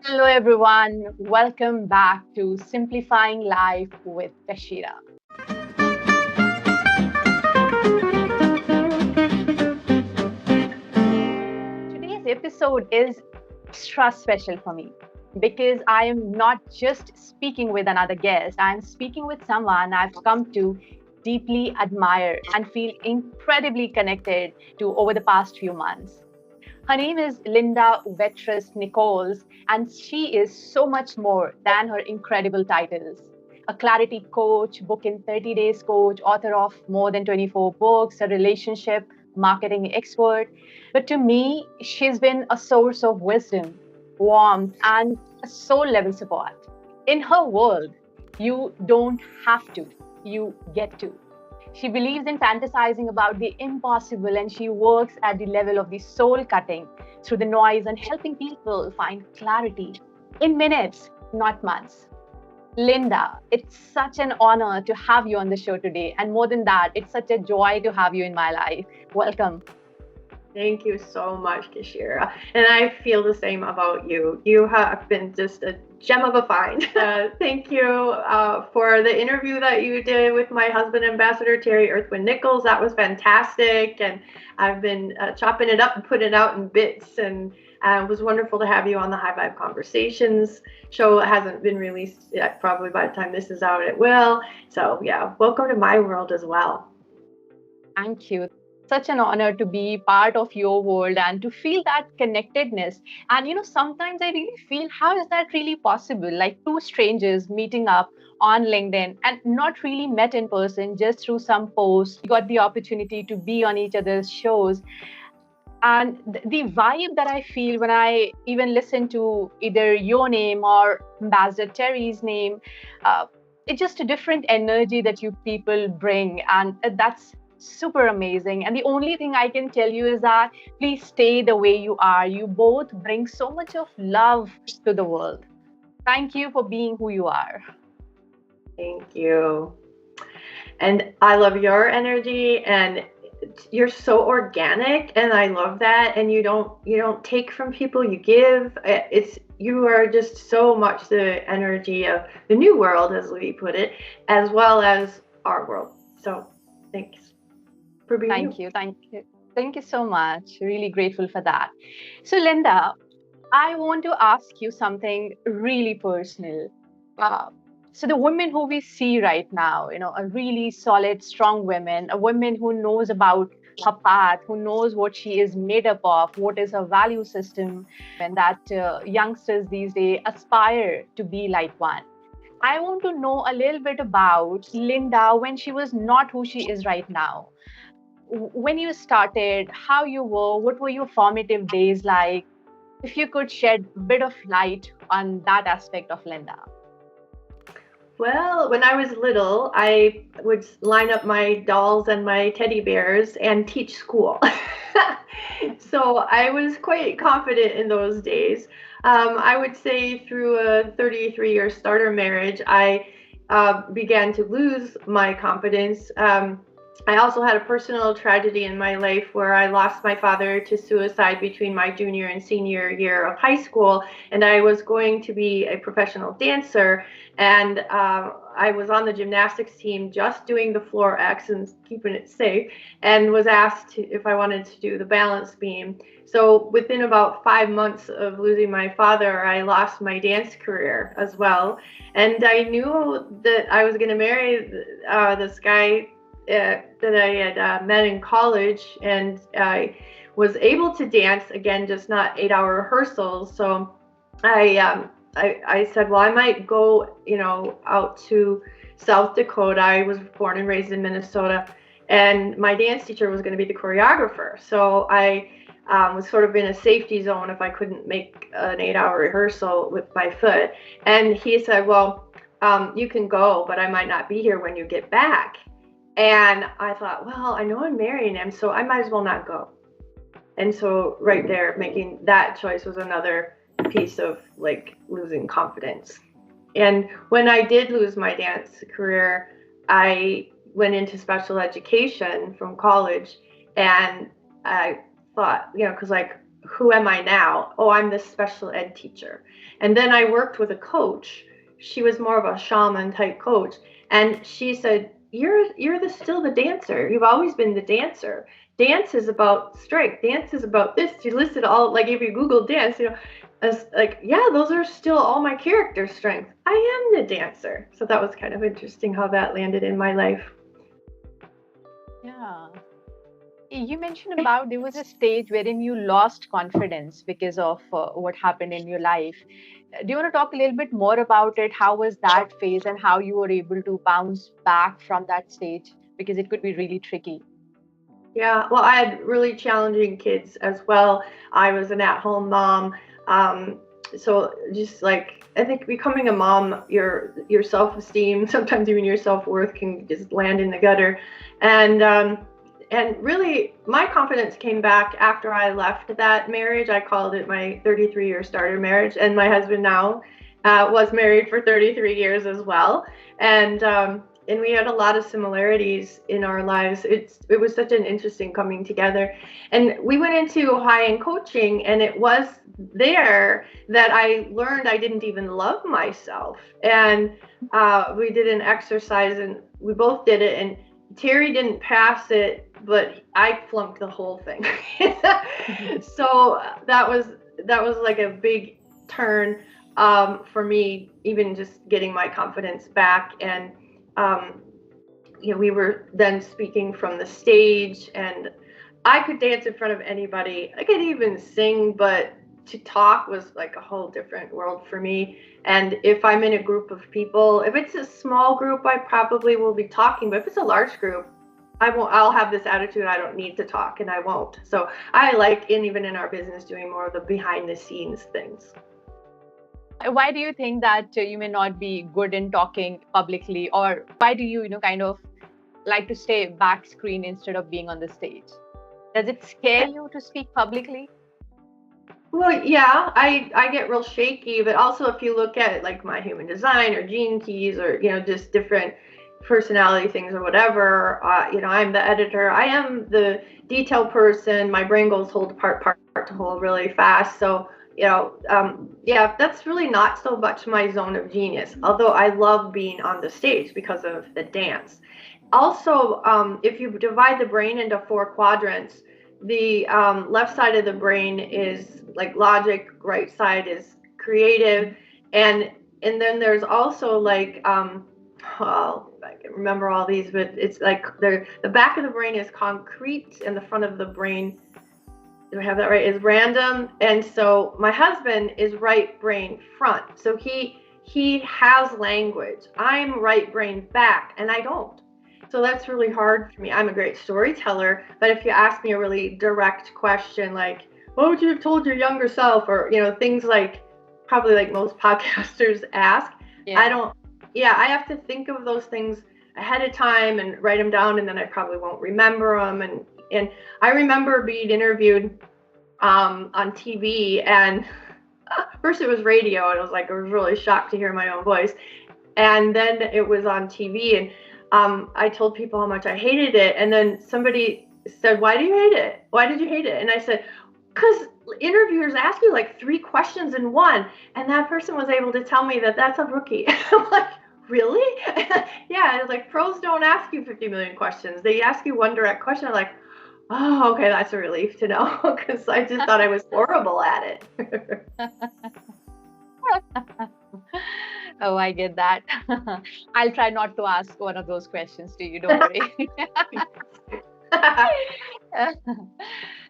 Hello, everyone. Welcome back to Simplifying Life with Kashira. Today's episode is extra special for me because I am not just speaking with another guest, I'm speaking with someone I've come to deeply admire and feel incredibly connected to over the past few months. Her name is Linda Vettrus-Nichols, and she is so much more than her incredible titles. A clarity coach, book in 30 days coach, author of more than 24 books, a relationship marketing expert. But to me, she's been a source of wisdom, warmth, and a soul level support. In her world, you don't have to, you get to. She believes in fantasizing about the impossible and she works at the level of the soul cutting through the noise and helping people find clarity in minutes, not months. Linda, it's such an honor to have you on the show today. And more than that, it's such a joy to have you in my life. Welcome. Thank you so much, Kashira. And I feel the same about you. You have been just a gem of a find. Thank you for the interview that you did with my husband, Ambassador Terry Earthwind Nichols. That was fantastic. And I've been chopping it up and putting it out in bits. And it was wonderful to have you on the High Vibe Conversations show. It hasn't been released yet. Probably by the time this is out, it will. So, yeah, welcome to my world as well. Thank you. Such an honor to be part of your world and to feel that connectedness. And sometimes I really feel, how is that really possible? Like two strangers meeting up on LinkedIn and not really met in person, just through some posts, got the opportunity to be on each other's shows. And the vibe that I feel when I even listen to either your name or Ambassador Terry's name, uh, it's just a different energy that you people bring. And that's super amazing. And the only thing I can tell you is that please stay the way you are. You both bring so much of love to the world. Thank you for being who you are. Thank you. And I love your energy, and you're so organic, and I love that. And you don't take from people, you give. You are just so much the energy of the new world, as we put it, as well as our world. So thanks for being Thank you. Thank you. Thank you so much. Really grateful for that. So, Linda, I want to ask you something really personal. Uh, so the women who we see right now, a really solid, strong women, a woman who knows about her path, who knows what she is made up of, what is her value system, and that youngsters these days aspire to be like one. I want to know a little bit about Linda when she was not who she is right now. When you started, how you were, what were your formative days like? If you could shed a bit of light on that aspect of Linda. Well, when I was little, I would line up my dolls and my teddy bears and teach school. So I was quite confident in those days. I would say through a 33-year starter marriage, I began to lose my confidence. I also had a personal tragedy in my life where I lost my father to suicide between my junior and senior year of high school, and I was going to be a professional dancer. And I was on the gymnastics team just doing the floor X and keeping it safe, and was asked if I wanted to do the balance beam. So within about 5 months of losing my father, I lost my dance career as well. And I knew that I was going to marry this guy that I had met in college, and I was able to dance again, just not 8-hour rehearsals. So I said, well, I might go, out to South Dakota. I was born and raised in Minnesota, and my dance teacher was going to be the choreographer. So I was sort of in a safety zone if I couldn't make an 8-hour rehearsal with my foot. And he said, well, you can go, but I might not be here when you get back. And I thought, well, I know I'm marrying him, so I might as well not go. And so right there, making that choice was another piece of like losing confidence. And when I did lose my dance career, I went into special education from college, and I thought, because like who am I now? Oh, I'm this special ed teacher. And then I worked with a coach. She was more of a shaman type coach. And she said, you're still the dancer. You've always been the dancer. Dance is about strength. Dance is about this. You listed all, like if you Google dance, as like, yeah, those are still all my character strengths. I am the dancer. So that was kind of interesting how that landed in my life. Yeah. You mentioned about there was a stage wherein you lost confidence because of what happened in your life. Do you want to talk a little bit more about it? How was that phase and how you were able to bounce back from that stage? Because it could be really tricky. Yeah, well, I had really challenging kids as well. I was an at-home mom. So just like I think becoming a mom, your self-esteem, sometimes even your self-worth can just land in the gutter. And really my confidence came back after I left that marriage. I called it my 33-year starter marriage, and my husband now was married for 33 years as well. And we had a lot of similarities in our lives. It was such an interesting coming together. And we went into high-end coaching, and it was there that I learned I didn't even love myself. And we did an exercise, and we both did it, and Terry didn't pass it, but I flunked the whole thing. So that was like a big turn for me, even just getting my confidence back. And we were then speaking from the stage, and I could dance in front of anybody. I could even sing, but to talk was like a whole different world for me. And if I'm in a group of people, if it's a small group, I probably will be talking. But if it's a large group, I'll have this attitude, I don't need to talk, and I won't. So I like, even in our business, doing more of the behind the scenes things. Why do you think that you may not be good in talking publicly, or why do you, kind of like to stay back screen instead of being on the stage? Does it scare you to speak publicly? Well, yeah, I get real shaky, but also if you look at like my human design or gene keys or, just different personality things or whatever, I'm the editor. I am the detail person. My brain goes whole to part to whole really fast. So, yeah, that's really not so much my zone of genius, although I love being on the stage because of the dance. Also, if you divide the brain into 4 quadrants, the left side of the brain is like logic, right side is creative, and then there's also like well, I can remember all these, but it's like the back of the brain is concrete and the front of the brain, do I have that right, is random. And so my husband is right brain front, so he has language. I'm right brain back, and I don't. So that's really hard for me. I'm a great storyteller, but if you ask me a really direct question like, what would you have told your younger self, or things like probably like most podcasters ask, I have to think of those things ahead of time and write them down, and then I probably won't remember them. And I remember being interviewed on TV, and first it was radio, and I was really shocked to hear my own voice, and then it was on TV, and I told people how much I hated it, and then somebody said, "Why do you hate it? Why did you hate it?" And I said, "Because interviewers ask you like 3 questions in one," and that person was able to tell me that that's a rookie. I'm like, really? Yeah, it's like pros don't ask you 50 million questions. They ask you one direct question. I'm like, oh, okay, that's a relief to know, because I just thought I was horrible at it. Oh, I get that. I'll try not to ask one of those questions to you. Don't worry.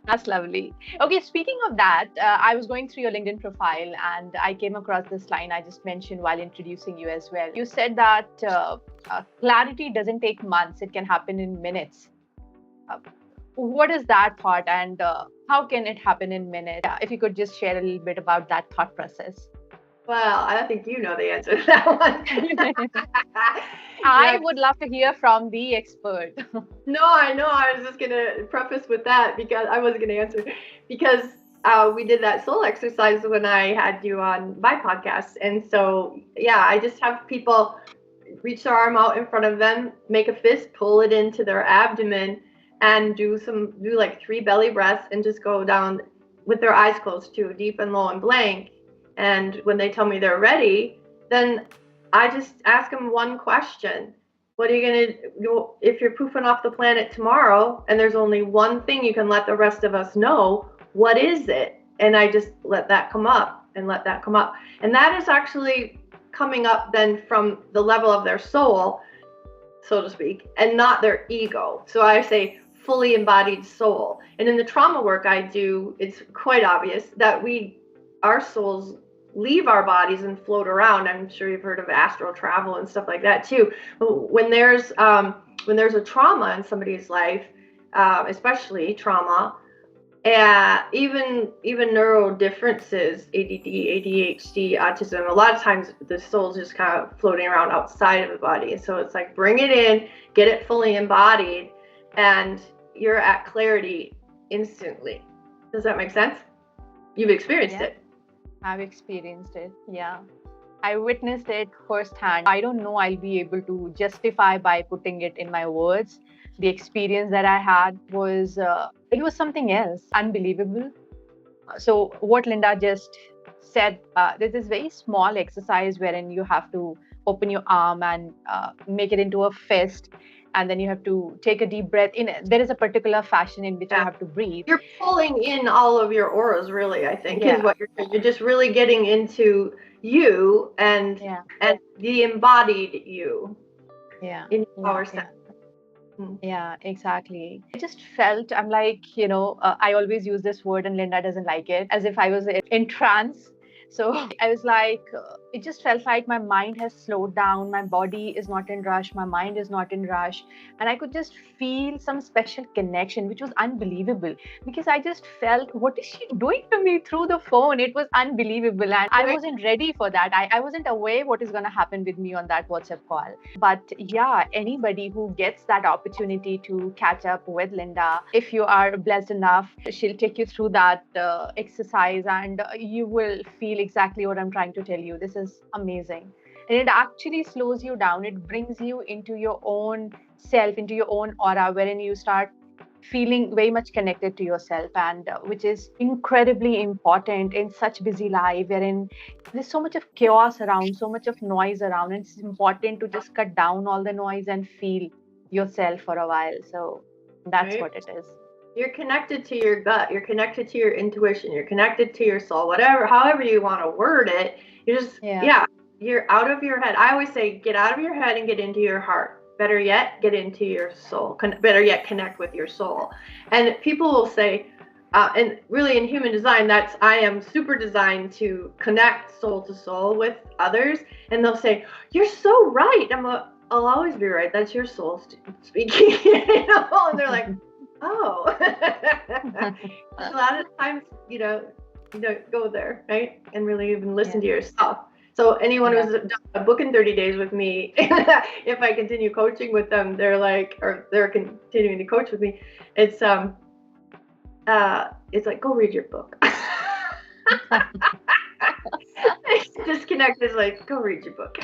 That's lovely. Okay, speaking of that, I was going through your LinkedIn profile and I came across this line I just mentioned while introducing you as well. You said that clarity doesn't take months, it can happen in minutes. What is that thought, and how can it happen in minutes? If you could just share a little bit about that thought process. Well, I think you know the answer to that one. I would love to hear from the expert. No, I know. I was just going to preface with that because I wasn't going to answer, because we did that soul exercise when I had you on my podcast. And so, yeah, I just have people reach their arm out in front of them, make a fist, pull it into their abdomen, and do like 3 belly breaths and just go down with their eyes closed too, deep and low and blank. And when they tell me they're ready, then I just ask them one question. What are you going to do if you're poofing off the planet tomorrow and there's only one thing you can let the rest of us know? What is it? And I just let that come up and let that come up. And that is actually coming up then from the level of their soul, so to speak, and not their ego. So I say fully embodied soul. And in the trauma work I do, it's quite obvious that our souls leave our bodies and float around. I'm sure you've heard of astral travel and stuff like that too. When there's a trauma in somebody's life, especially trauma, even neuro differences, ADD, ADHD, autism, a lot of times the soul's just kind of floating around outside of the body. So it's like, bring it in, get it fully embodied, and you're at clarity instantly. Does that make sense? You've experienced it. I've experienced it. Yeah. I witnessed it firsthand. I don't know I'll be able to justify by putting it in my words. The experience that I had was, it was something else, unbelievable. So what Linda just said, there's this very small exercise wherein you have to open your arm and make it into a fist. And then you have to take a deep breath in. There is a particular fashion in which you have to breathe. You're pulling in all of your auras, really, I think, is what you're just really getting into you and the embodied you. Yeah. In power center. Yeah, exactly. I just felt, I'm like, I always use this word and Linda doesn't like it, as if I was in trance. So I was like, it just felt like my mind has slowed down. My body is not in rush. My mind is not in rush. And I could just feel some special connection, which was unbelievable because I just felt, what is she doing to me through the phone? It was unbelievable. And I wasn't ready for that. I wasn't aware what is going to happen with me on that WhatsApp call. But yeah, anybody who gets that opportunity to catch up with Linda, if you are blessed enough, she'll take you through that exercise and you will feel exactly what I'm trying to tell you. This is amazing. And it actually slows you down. It brings you into your own self, into your own aura, wherein you start feeling very much connected to yourself, and which is incredibly important in such busy life wherein there's so much of chaos around, so much of noise around. And it's important to just cut down all the noise and feel yourself for a while. So that's what it is. You're connected to your gut, you're connected to your intuition, you're connected to your soul, however you want to word it. You're just, you're out of your head. I always say, get out of your head and get into your heart. Better yet, get into your soul. Better yet, connect with your soul. And people will say, and really in human design, I am super designed to connect soul to soul with others. And they'll say, you're so right. I'll always be right. That's your soul speaking. And they're like, oh. A lot of times, you don't go there, right? And really even listen to yourself. So anyone who's done a book in 30 days with me, if I continue coaching with them, they're continuing to coach with me. It's like, go read your book. Disconnect is like, go read your book.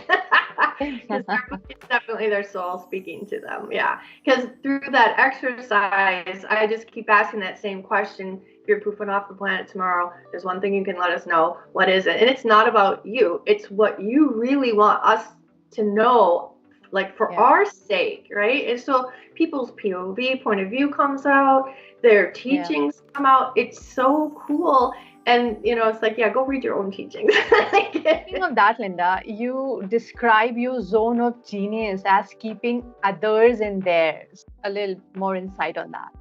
Because it's definitely their soul speaking to them. Yeah. Because through that exercise, I just keep asking that same question. If you're poofing off the planet tomorrow, there's one thing you can let us know. What is it? And it's not about you. It's what you really want us to know, like for our sake, right? And so people's POV, point of view, comes out. Their teachings come out. It's so cool. And, it's like, go read your own teachings. Speaking of that, Linda, you describe your zone of genius as keeping others in theirs. A little more insight on that.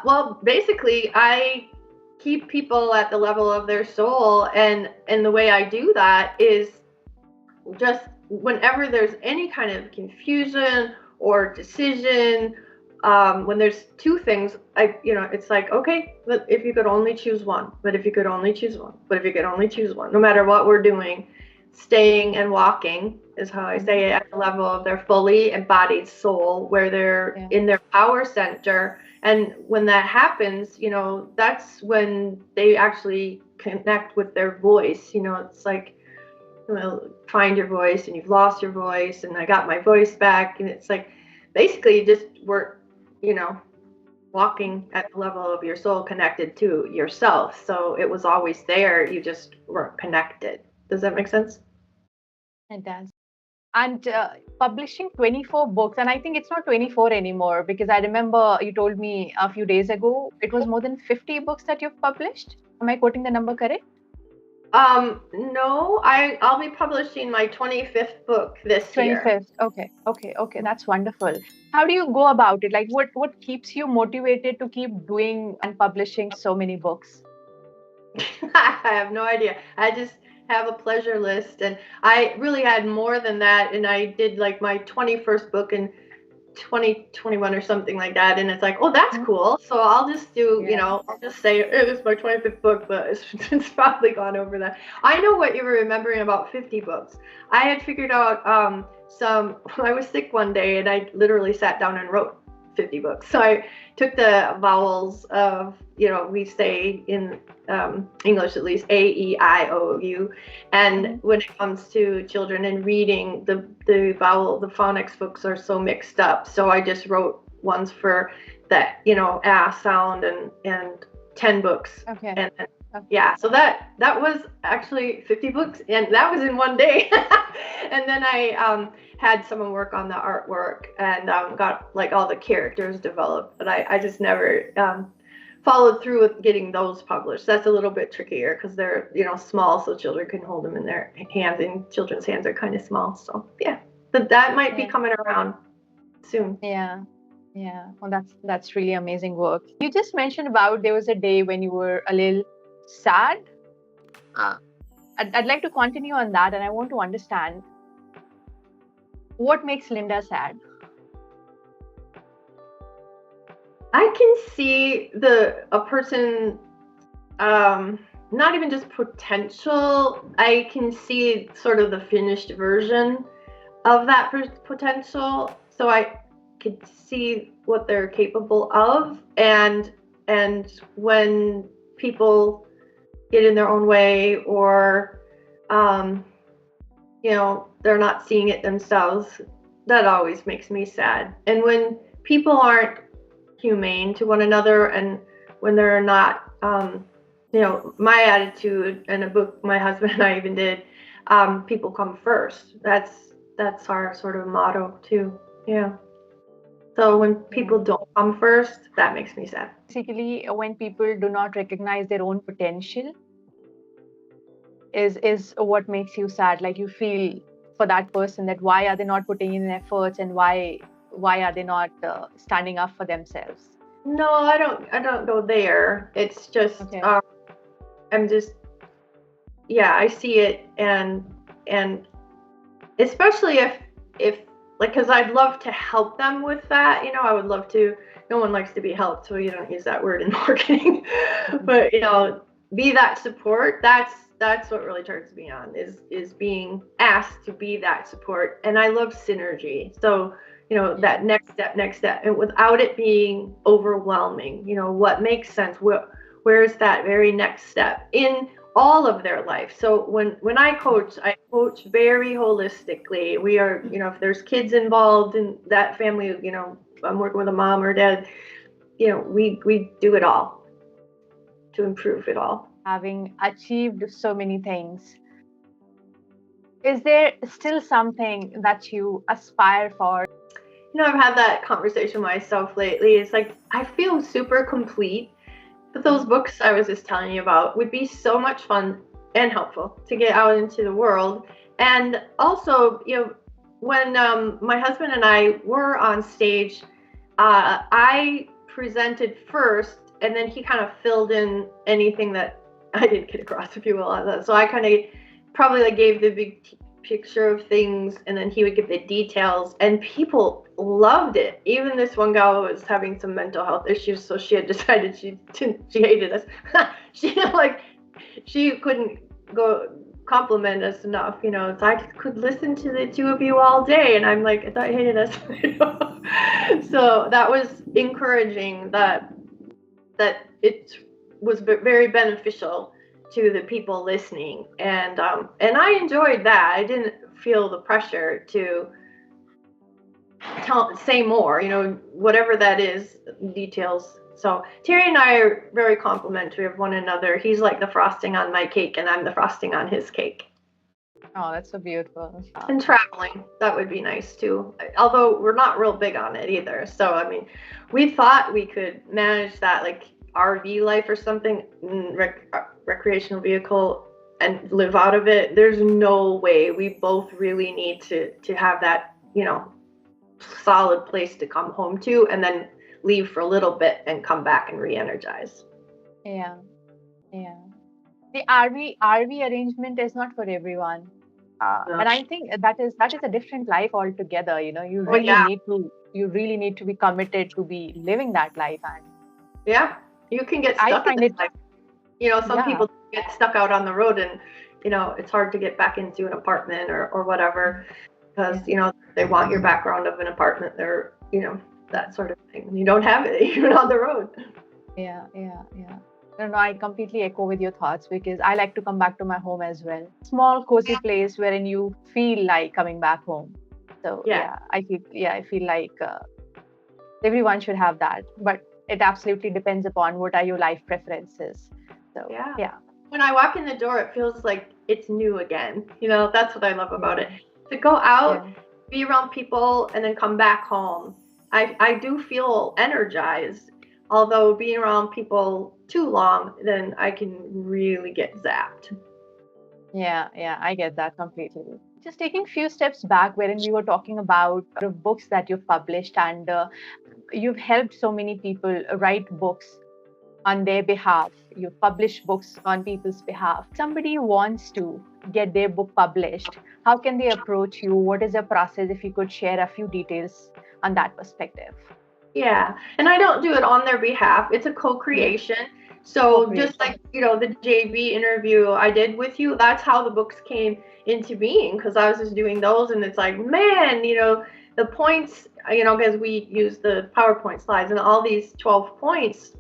Well, basically, I keep people at the level of their soul. And the way I do that is just whenever there's any kind of confusion or decision, when there's two things, it's like, okay, but if you could only choose one, but if you could only choose one, but if you could only choose one, no matter what we're doing, staying and walking is how I say it, at the level of their fully embodied soul, where they're in their power center. And when that happens, that's when they actually connect with their voice. It's like, find your voice and you've lost your voice and I got my voice back. And it's like, basically just work, walking at the level of your soul connected to yourself. So it was always there. You just weren't connected. Does that make sense? It does. And publishing 24 books, and I think it's not 24 anymore, because I remember you told me a few days ago it was more than 50 books that you've published. Am I quoting the number correct? No, I'll be publishing my 25th book this year. 25th. Okay. That's wonderful. How do you go about it? Like, what keeps you motivated to keep doing and publishing so many books? I have no idea. I just have a pleasure list, and I really had more than that. And I did like my 21st book in 2021 or something like that. And it's like, oh, that's cool. So I'll just do, I'll just say it is my 25th book, but it's probably gone over that. I know what you were remembering about 50 books. I had figured out I was sick one day and I literally sat down and wrote 50 books. So I took the vowels of, we say in English at least, A, E, I, O, U. And when it comes to children and reading, the phonics books are so mixed up. So I just wrote ones for that, sound and 10 books. Okay. And yeah, so that was actually 50 books, and that was in one day. And then I had someone work on the artwork and got like all the characters developed, but I just never followed through with getting those published. That's a little bit trickier because they're small, so children can hold them in their hands, and children's hands are kind of small. So yeah, but that might be coming around soon. Yeah. Well, that's really amazing work. You just mentioned about there was a day when you were a little sad. I'd like to continue on that, and I want to understand what makes Linda sad. I can see a person, not even just potential. I can see sort of the finished version of that potential. So I could see what they're capable of, and when people get in their own way, or they're not seeing it themselves, that always makes me sad. And when people aren't humane to one another, and when they're not my attitude in a book my husband and I even did, people come first. That's our sort of motto too. Yeah. So when people don't come first, that makes me sad. Basically, when people do not recognize their own potential is what makes you sad. Like, you feel for that person that why are they not putting in efforts, and why are they not standing up for themselves? No, I don't go there. It's just I'm just I see it, and especially if like, because I'd love to help them with that. I would love to. No one likes to be helped, so you don't use that word in marketing. But be that support. That's what really turns me on, is being asked to be that support. And I love synergy. So that next step, and without it being overwhelming. What makes sense? Where's that very next step in all of their life? So when I coach very holistically. We are, if there's kids involved in that family, I'm working with a mom or dad, we do it all to improve it all. Having achieved so many things, is there still something that you aspire for? I've had that conversation myself lately. It's like, I feel super complete, but those books I was just telling you about would be so much fun and helpful to get out into the world. And also, when my husband and I were on stage, I presented first, and then he kind of filled in anything that I didn't get across, if you will. So I kind of probably gave the big picture of things, and then he would give the details, and people loved it. Even this one gal was having some mental health issues, so she had decided she hated us. she couldn't go compliment us enough. So I could listen to the two of you all day, and I'm like, I thought you hated us. So that was encouraging, that it was very beneficial to the people listening, and I enjoyed that. I didn't feel the pressure to say more, whatever that is, details So Terry and I are very complimentary of one another. He's like the frosting on my cake, and I'm the frosting on his cake. Oh, that's so beautiful. And traveling, that would be nice too. Although we're not real big on it either. So I mean, we thought we could manage that like RV life or something, recreational vehicle, and live out of it. There's no way. We both really need to have that, solid place to come home to, and then leave for a little bit and come back and re-energize. Yeah, yeah. The RV arrangement is not for everyone. No. And I think that is a different life altogether. You Oh, yeah. you really need to be committed to be living that life. And Yeah, you can get I stuck in find this it, life. Some yeah, people get stuck out on the road, and it's hard to get back into an apartment or whatever, because they want your background of an apartment, or that sort of thing. You don't have it even on the road. yeah. No, I completely echo with your thoughts, because I like to come back to my home as well. Small, cozy place wherein you feel like coming back home. So Yeah. I feel like everyone should have that, but it absolutely depends upon what are your life preferences. So yeah. When I walk in the door, it feels like it's new again. That's what I love about it. To go out, be around people, and then come back home, I do feel energized. Although being around people too long, then I can really get zapped. Yeah, I get that completely. Just taking few steps back, wherein we were talking about the books that you've published, and you've helped so many people write books on their behalf. You've published books on people's behalf. Somebody wants to get their book published. How can they approach you? What is the process? If you could share a few details on that perspective. Yeah, and I don't do it on their behalf. It's a co-creation. So just like, the JB interview I did with you, that's how the books came into being, because I was just doing those, and it's like, man, the points, because we use the PowerPoint slides, and all these 12 points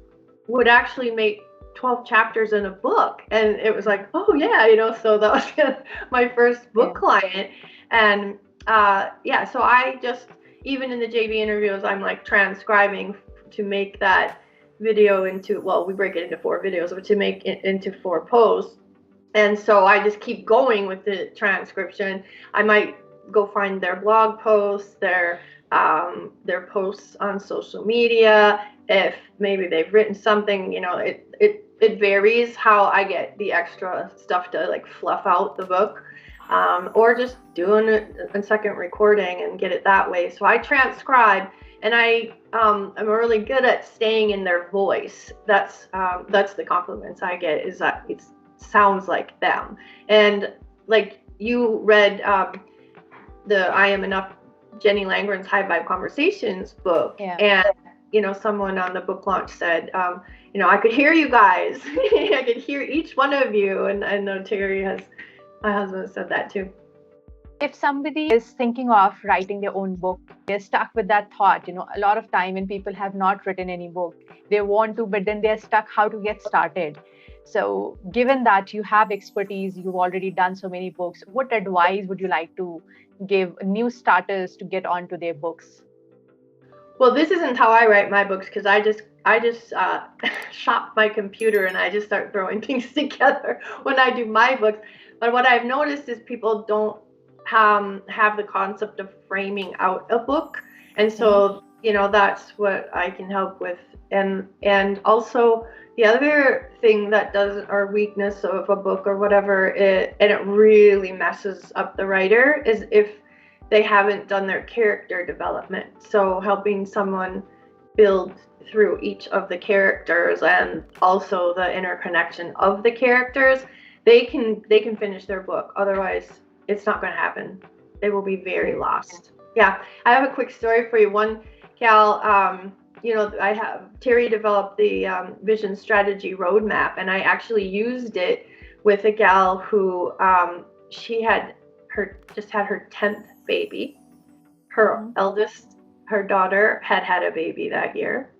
would actually make 12 chapters in a book. And it was like, oh yeah, so that was my first book client. And so I just, even in the JV interviews, I'm like transcribing to make that video into, well, we break it into 4 videos, but to make it into 4 posts. And so I just keep going with the transcription. I might go find their blog posts, their posts on social media. If maybe they've written something, it varies how I get the extra stuff to like fluff out the book. Or just doing a second recording and get it that way. So I transcribe, and I'm really good at staying in their voice. That's the compliments I get, is that it sounds like them. And like you read the I Am Enough, Jenny Langren's High Vibe Conversations book, and someone on the book launch said, I could hear you guys. I could hear each one of you, and I know Terry has. My husband said that too. If somebody is thinking of writing their own book, they're stuck with that thought. A lot of time when people have not written any book, they want to, but then they're stuck how to get started. So given that you have expertise, you've already done so many books, what advice would you like to give new starters to get onto their books? Well, this isn't how I write my books, because I just shop my computer and I just start throwing things together when I do my books. But what I've noticed is people don't have the concept of framing out a book, and so that's what I can help with. And also the other thing that does, or weakness of a book or whatever, and it really messes up the writer, is if they haven't done their character development. So helping someone build through each of the characters, and also the interconnection of the characters, they can finish their book. Otherwise, it's not going to happen. They will be very lost. Yeah, I have a quick story for you. One gal, Terry developed the vision strategy roadmap, and I actually used it with a gal who she had just had her 10th baby. Her eldest, her daughter, had a baby that year.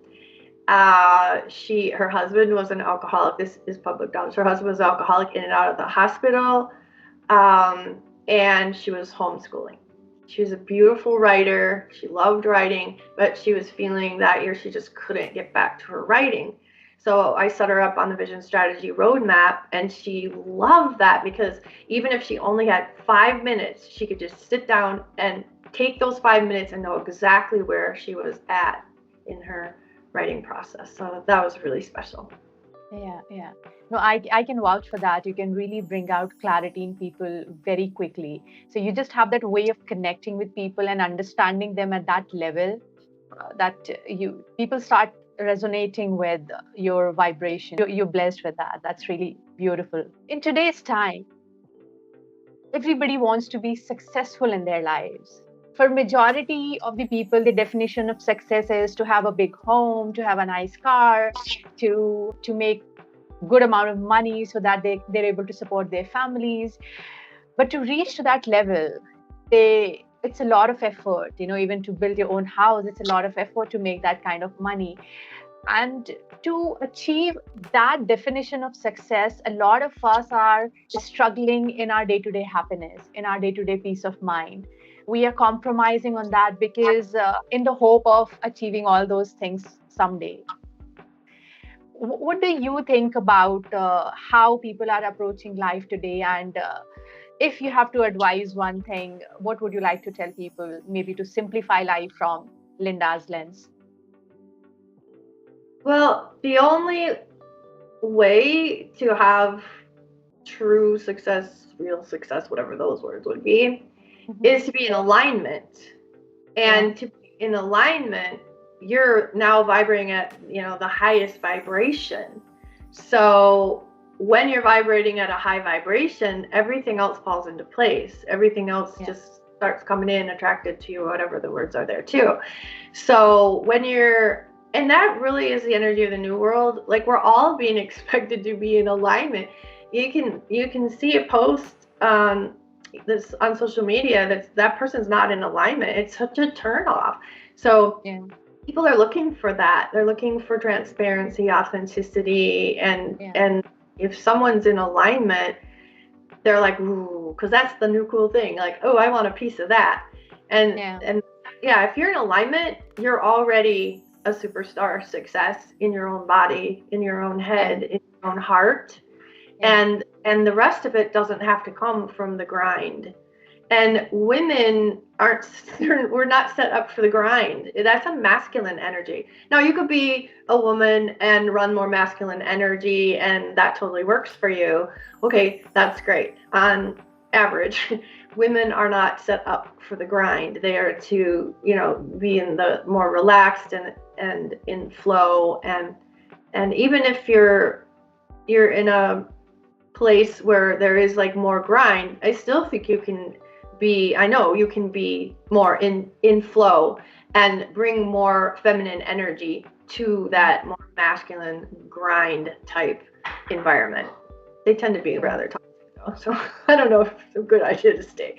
Her husband was an alcoholic. This is public knowledge. Her husband was alcoholic, in and out of the hospital, and she was homeschooling. She was a beautiful writer. She loved writing, but she was feeling that year she just couldn't get back to her writing. So I set her up on the vision strategy roadmap, and she loved that because even if she only had 5 minutes, she could just sit down and take those 5 minutes and know exactly where she was at in her writing process. So that was really special. Yeah. No, I can vouch for that. You can really bring out clarity in people very quickly. So you just have that way of connecting with people and understanding them at that level that people start resonating with your vibration. You're blessed with that. That's really beautiful. In today's time, everybody wants to be successful in their lives. For majority of the people, the definition of success is to have a big home, to have a nice car, to make good amount of money so that they're able to support their families. But to reach to that level, it's a lot of effort, even to build your own house, it's a lot of effort to make that kind of money. And to achieve that definition of success, a lot of us are struggling in our day-to-day happiness, in our day-to-day peace of mind. We are compromising on that because in the hope of achieving all those things someday. What do you think about how people are approaching life today? And if you have to advise one thing, what would you like to tell people, maybe to simplify life from Linda's lens? Well, the only way to have true success, real success, whatever those words would be, is to be in alignment. And to be in alignment, you're now vibrating at, the highest vibration. So when you're vibrating at a high vibration, everything else falls into place. Everything else just starts coming in, attracted to you, whatever the words are there too. So and that really is the energy of the new world. Like, we're all being expected to be in alignment. You can see a post this on social media that person's not in alignment. It's such a turn off. So people are looking for that. They're looking for transparency, authenticity, and if someone's in alignment, they're like, ooh, because that's the new cool thing. Like, oh, I want a piece of that. And if you're in alignment, you're already a superstar success in your own body, in your own head, in your own heart. And the rest of it doesn't have to come from the grind. And women we're not set up for the grind. That's a masculine energy. Now, you could be a woman and run more masculine energy, and that totally works for you. Okay, that's great. On average, women are not set up for the grind. They are to, be in the more relaxed and in flow. And even if you're in a place where there is like more grind, I still think you can be more in flow and bring more feminine energy to that more masculine grind type environment. They tend to be rather toxic though, so I don't know if it's a good idea to stay.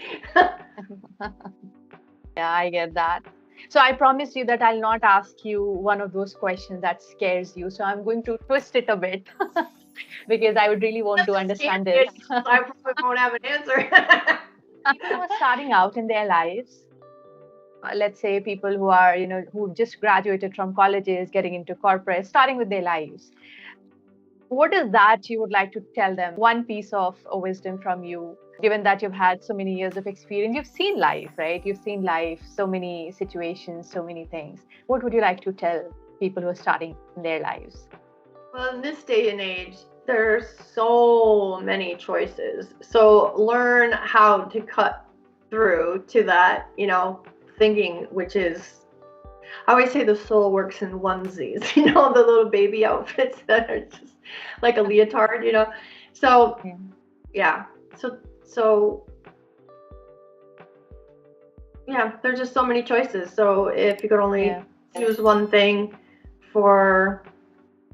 Yeah, I get that. So I promise you that I'll not ask you one of those questions that scares you. So I'm going to twist it a bit because I would really want to understand this. I probably won't have an answer. People who are starting out in their lives, let's say people who are, who just graduated from colleges, getting into corporate, starting with their lives. What is that you would like to tell them? One piece of wisdom from you, given that you've had so many years of experience, you've seen life, right? You've seen life, so many situations, so many things. What would you like to tell people who are starting in their lives? Well, in this day and age, there's so many choices. So learn how to cut through to that, thinking, which is, I always say the soul works in onesies, the little baby outfits that are just like a leotard, So, So there's just so many choices. So if you could only choose one thing for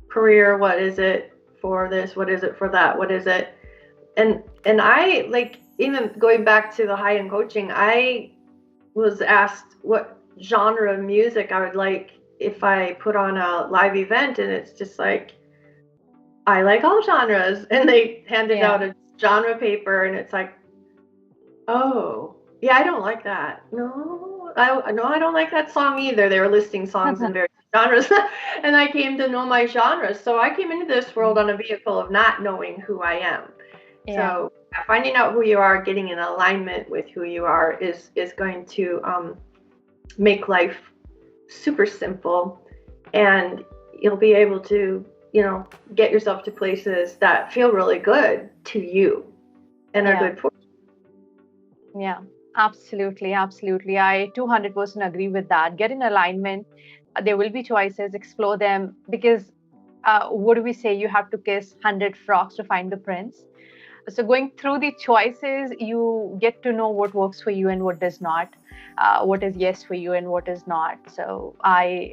career, what is it for this? What is it for that? What is it? And I, like, even going back to the high-end coaching, I was asked what genre of music I would like if I put on a live event, and it's just like, I like all genres. And they handed out a genre paper, and it's like, oh, Yeah, I don't like that. No, I don't like that song either. They were listing songs in various genres, and I came to know my genres. So I came into this world on a vehicle of not knowing who I am. Yeah, So finding out who you are, getting in alignment with who you are, is going to make life super simple, and you'll be able to, get yourself to places that feel really good to you and are yeah, good for yeah. Absolutely, absolutely. I 200% agree with that. Get in alignment. There will be choices, explore them because what do we say? You have to kiss 100 frogs to find the prince. So going through the choices, you get to know what works for you and what does not, what is yes for you and what is not. So I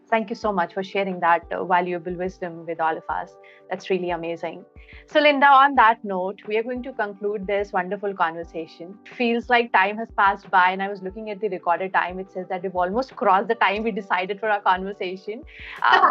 thank you so much for sharing that valuable wisdom with all of us. That's really amazing. So, Linda, on that note, we are going to conclude this wonderful conversation. Feels like time has passed by, and I was looking at the recorded time. It says that we've almost crossed the time we decided for our conversation.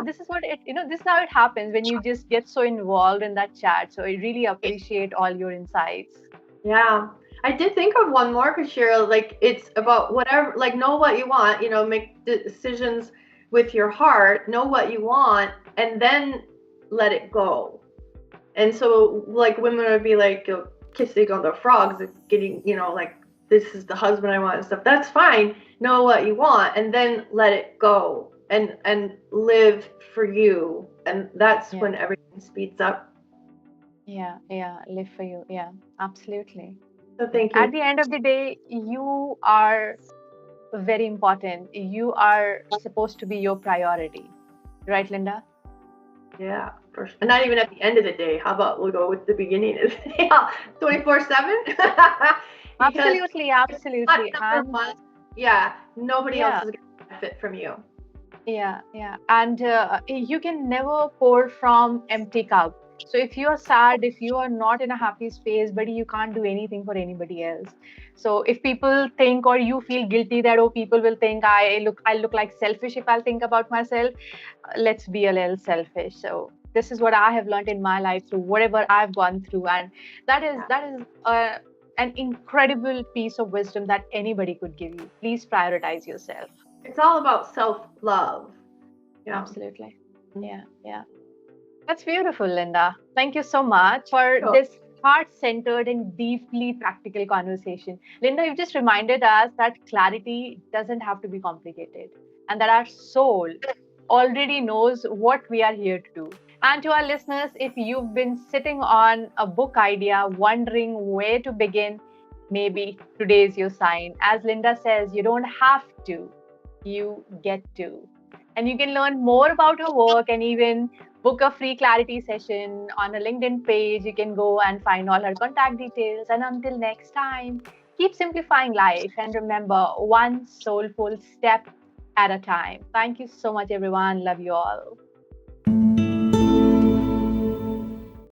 This is what this is how it happens when you just get so involved in that chat. So, I really appreciate all your insights. Yeah. I did think of one more, Kashira. Like, it's about whatever, like, know what you want, make decisions with your heart, know what you want, and then let it go. And so, like, women would be like, kissing on the frogs, and getting, like, this is the husband I want and stuff. That's fine. Know what you want, and then let it go, and live for you. And that's Yeah, when everything speeds up. yeah, yeah. Live for you. Yeah, absolutely. So Yeah. thank At you. the end of the day, you are very important. You are supposed to be your priority, right, Linda? Yeah, for sure. And not even at the end of the day. How about we'll go with the beginning of the day, 24/7? Because Absolutely, not absolutely. number And one. Yeah, nobody else yeah, is going to benefit from you. yeah, yeah. And you can never pour from empty cup. So if you're sad, if you are not in a happy space, buddy, you can't do anything for anybody else. So if people think or you feel guilty that oh, people will think I look like selfish if I'll think about myself, let's be a little selfish. So this is what I have learned in my life through whatever I've gone through, and that is an incredible piece of wisdom that anybody could give you. Please prioritize yourself. It's all about self-love. Yeah. Absolutely. Yeah, yeah. That's beautiful, Linda. Thank you so much for So, this heart centered and deeply practical conversation. Linda, you've just reminded us that clarity doesn't have to be complicated and that our soul already knows what we are here to do. And to our listeners, if you've been sitting on a book idea, wondering where to begin, maybe today is your sign. As Linda says, you don't have to, you get to. And you can learn more about her work and even book a free clarity session on a LinkedIn page. You can go and find all her contact details. And until next time, keep simplifying life and remember one soulful step at a time. Thank you so much, everyone. Love you all.